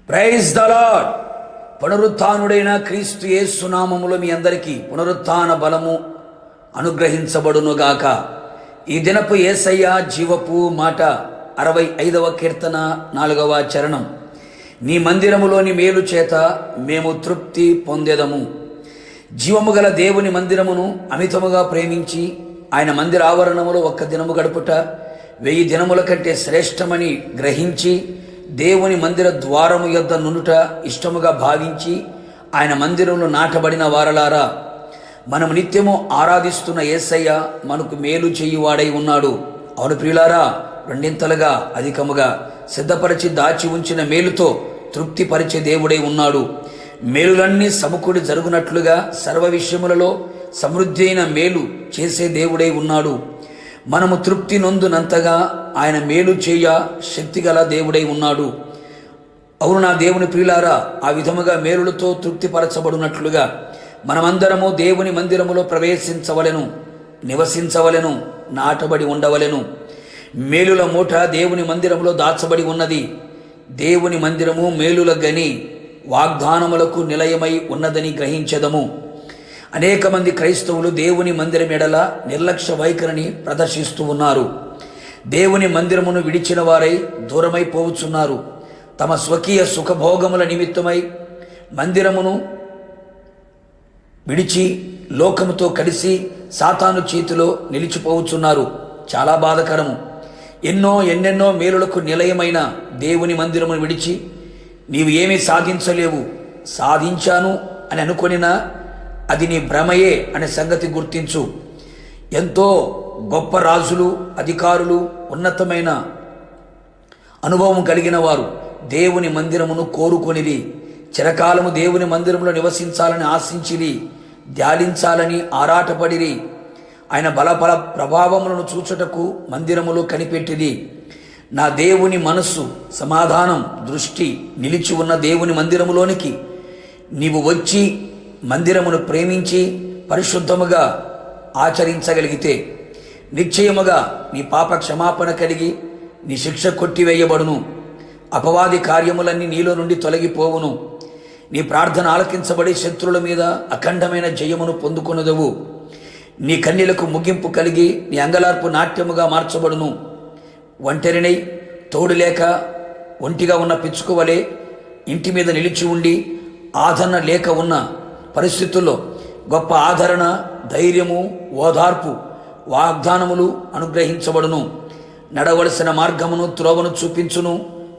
Praise the lord. పునరుత్థానుడైన క్రీస్తు యేసు నామములో మీ అందరికీ పునరుత్థాన బలము అనుగ్రహించబడునుగాక. ఈ దినపు యేసయ్య జీవపు మాట 65వ కీర్తన 4వ చరణం. నీ మందిరములోని మేలు చేత మేము తృప్తి పొందెదము. జీవము గల దేవుని మందిరమును అమితముగా ప్రేమించి ఆయన మందిర ఆవరణములో ఒక్క దినము గడుపుట 1000 దినముల కంటే శ్రేష్టమని గ్రహించి దేవుని మందిర ద్వారము యొద్ద నుండుట ఇష్టముగా భావించి ఆయన మందిరంలో నాటబడిన వారలారా, మనము నిత్యము ఆరాధిస్తున్న యేసయ్య మనకు మేలు చేయువాడై ఉన్నాడు. అవును ప్రియులారా, రెండింతలుగా అధికముగా సిద్ధపరిచి దాచి ఉంచిన మేలుతో తృప్తిపరిచే దేవుడై ఉన్నాడు. మేలులన్నీ సమకూడి జరుగునట్లుగా సర్వ విషయములలో సమృద్ధి అయిన మేలు చేసే దేవుడై ఉన్నాడు. మనము తృప్తి నొందునంతగా ఆయన మేలు చేయ శక్తిగల దేవుడై ఉన్నాడు. అవును నా దేవుని ప్రియులారా, ఆ విధముగా మేలులతో తృప్తిపరచబడినట్లుగా మనమందరము దేవుని మందిరములో ప్రవేశించవలెను, నివసించవలెను, నాటబడి ఉండవలెను. మేలుల మూట దేవుని మందిరములో దాచబడి ఉన్నది. దేవుని మందిరము మేలుల గని వాగ్దానములకు నిలయమై ఉన్నదని గ్రహించెదము. అనేక మంది క్రైస్తవులు దేవుని మందిరం ఎడల నిర్లక్ష్య వైఖరిని ప్రదర్శిస్తూ ఉన్నారు. దేవుని మందిరమును విడిచిన వారై దూరమైపోవచ్చున్నారు. తమ స్వకీయ సుఖభోగముల నిమిత్తమై మందిరమును విడిచి లోకముతో కలిసి సాతాను చేతిలో నిలిచిపోవచ్చున్నారు. చాలా బాధకరము. ఎన్నెన్నో మేలులకు నిలయమైన దేవుని మందిరమును విడిచి నీవు ఏమీ సాధించలేవు, సాధించాను అని అనుకొనినా అది నీ భ్రమయే అనే సంగతి గుర్తించు. ఎంతో గొప్ప రాజులు, అధికారులు, ఉన్నతమైన అనుభవం కలిగిన వారు దేవుని మందిరమును కోరుకొనిది, చిరకాలము దేవుని మందిరంలో నివసించాలని ఆశించిరి, ధ్యానించాలని ఆరాటపడిరి. ఆయన బలబల ప్రభావములను చూచుటకు మందిరములో కనిపెట్టిది. నా దేవుని మనస్సు, సమాధానం, దృష్టి నిలిచి ఉన్న దేవుని మందిరములోనికి నీవు వచ్చి మందిరమును ప్రేమించి పరిశుద్ధముగా ఆచరించగలిగితే నిశ్చయముగా నీ పాప క్షమాపణ కలిగి నీ శిక్ష కొట్టివేయబడును. అపవాది కార్యములన్నీ నీలో నుండి తొలగిపోవును. నీ ప్రార్థన ఆలకించబడి శత్రువుల మీద అఖండమైన జయమును పొందుకొనుదవు. నీ కన్నీలకు ముగింపు కలిగి నీ అంగలార్పు నాట్యముగా మార్చబడును. ఒంటరినై తోడు లేక ఒంటిగా ఉన్న పిచ్చుకోవలే ఇంటి మీద నిలిచి ఉండి ఆదరణ లేక ఉన్న పరిస్థితుల్లో గొప్ప ఆదరణ, ధైర్యము, ఓదార్పు, వాగ్దానములు అనుగ్రహించబడును. నడవలసిన మార్గమును, త్రోవను చూపించును,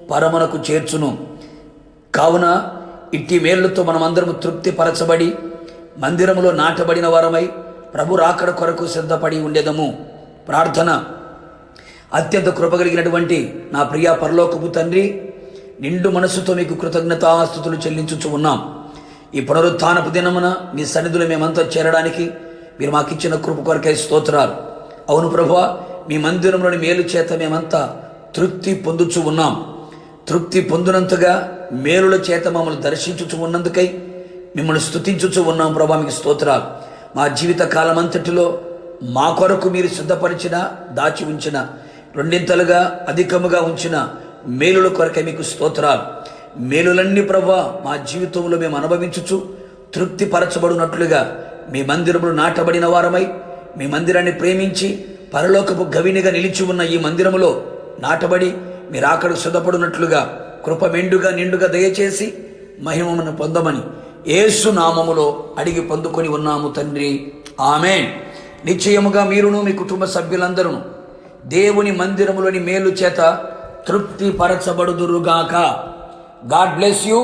పరమునకు చేర్చును. కావున ఇట్టి మేళ్లతో మనమందరము తృప్తిపరచబడి మందిరములో నాటబడిన వారమై ప్రభు రాకడ కొరకు సిద్ధపడి ఉండేదము. ప్రార్థన. అత్యంత కృపగలిగినటువంటి నా ప్రియ పరలోకపు తండ్రి, నిండు మనసుతో మీకు కృతజ్ఞతాస్తుతులు చెల్లించుచు ఉన్నాం. ఈ పునరుత్థానపు దినమున మీ సన్నిధిలో మేమంతా చేరడానికి మీరు మాకిచ్చిన కృప కొరకై స్తోత్రాలు. అవును ప్రభువా, మీ మందిరంలోని మేలు చేత మేమంతా తృప్తి పొందుచు ఉన్నాం. తృప్తి పొందినంతగా మేలుల చేత మమ్మల్ని దర్శించుచు ఉన్నందుకై మిమ్మల్ని స్తుతించుచు ఉన్నాం. ప్రభా, మీకు స్తోత్రాలు. మా జీవిత కాలమంతటిలో మా కొరకు మీరు సిద్ధపరిచిన, దాచి ఉంచిన, రెండింతలుగా అధికముగా ఉంచిన మేలుల కొరకై మీకు స్తోత్రాలు. మేలులన్నీ ప్రభా మా జీవితంలో మేము అనుభవించుచు తృప్తిపరచబడినట్లుగా మీ మందిరములు నాటబడిన వారమై మీ మందిరాన్ని ప్రేమించి పరలోకపు గవినిగా నిలిచి ఉన్న ఈ మందిరములో నాటబడి మీరు అక్కడికి సిద్ధపడినట్లుగా కృప మెండుగా నిండుగా దయచేసి మహిమను పొందమని యేసు నామములో అడిగి పొందుకొని ఉన్నాము తండ్రి, ఆమేన్. నిశ్చయముగా మీరును మీ కుటుంబ సభ్యులందరూ దేవుని మందిరములోని మేలు చేత తృప్తిపరచబడుదురుగాక. God bless you.